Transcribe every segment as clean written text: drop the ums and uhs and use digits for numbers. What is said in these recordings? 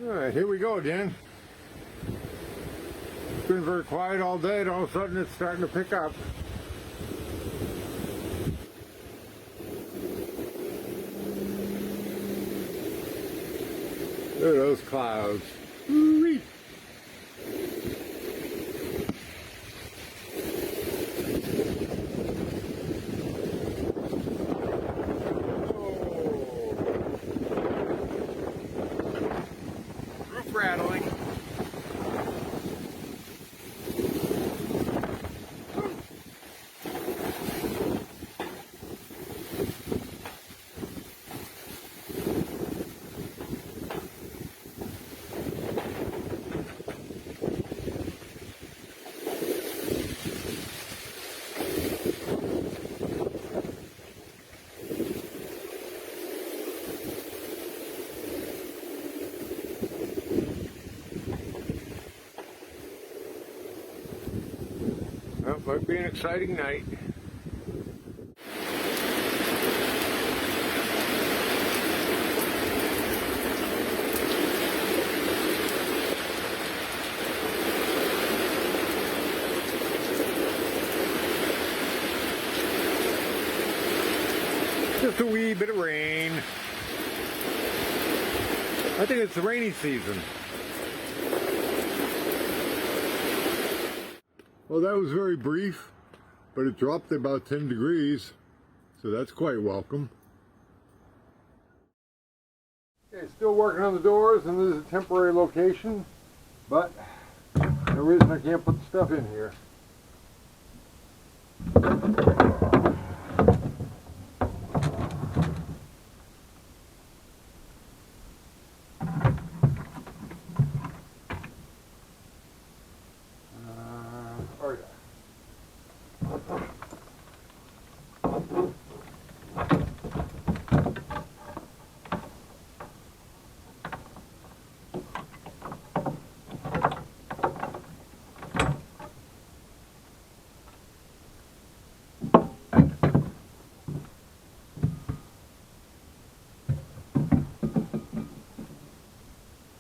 Alright, here we go again. It's been very quiet all day, and all of a sudden it's starting to pick up. Look at those clouds. Woo-wee. Roof rattling. Well, might be an exciting night. Just a wee bit of rain. I think it's the rainy season. Well, that was very brief, but it dropped to about 10 degrees, so that's quite welcome. Okay, still working on the doors, and this is a temporary location, but no reason I can't put the stuff in here.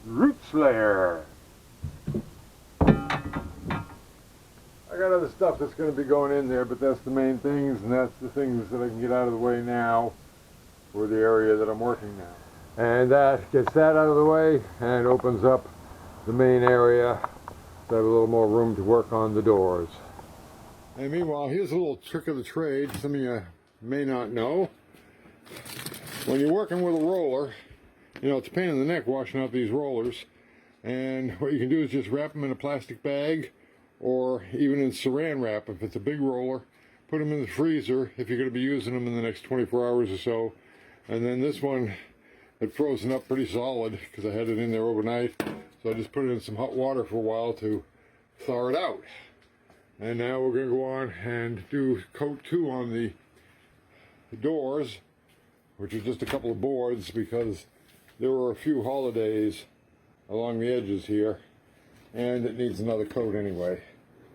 Root Slayer. I got other stuff that's going to be going in there, but that's the main things, and that's the things that I can get out of the way now for the area that I'm working now. And that gets that out of the way and opens up the main area so I have a little more room to work on the doors. And meanwhile, here's a little trick of the trade some of you may not know. When you're working with a roller, you know, it's a pain in the neck washing out these rollers, and what you can do is just wrap them in a plastic bag or even in saran wrap if it's a big roller. Put them in the freezer if you're going to be using them in the next 24 hours or so. And then this one had frozen up pretty solid because I had it in there overnight, so I just put it in some hot water for a while to thaw it out. And now we're going to go on and do coat 2 on the doors, which is just a couple of boards because there were a few holidays along the edges here, and it needs another coat anyway.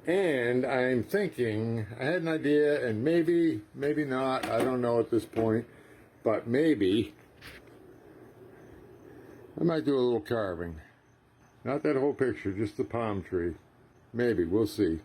And I'm thinking, I had an idea, and maybe not, I don't know at this point, but maybe I might do a little carving. Not that whole picture, just the palm tree. Maybe, we'll see.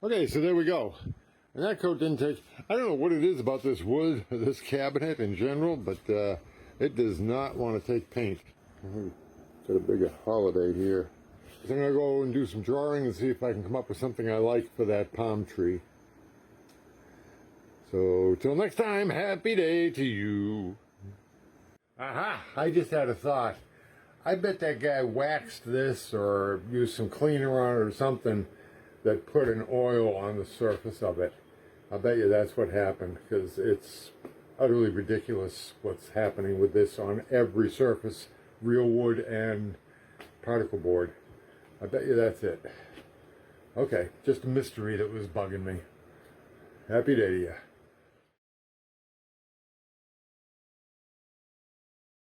Okay, so there we go. And that coat didn't take, I don't know what it is about this wood, this cabinet in general, but It does not want to take paint. Got a big holiday here. So I'm going to go and do some drawing and see if I can come up with something I like for that palm tree. So, till next time, happy day to you. Aha! I just had a thought. I bet that guy waxed this or used some cleaner on it or something that put an oil on the surface of it. I'll bet you that's what happened, because it's utterly ridiculous what's happening with this on every surface, real wood and particle board. I bet you that's it. Okay, just a mystery that was bugging me. Happy day to you.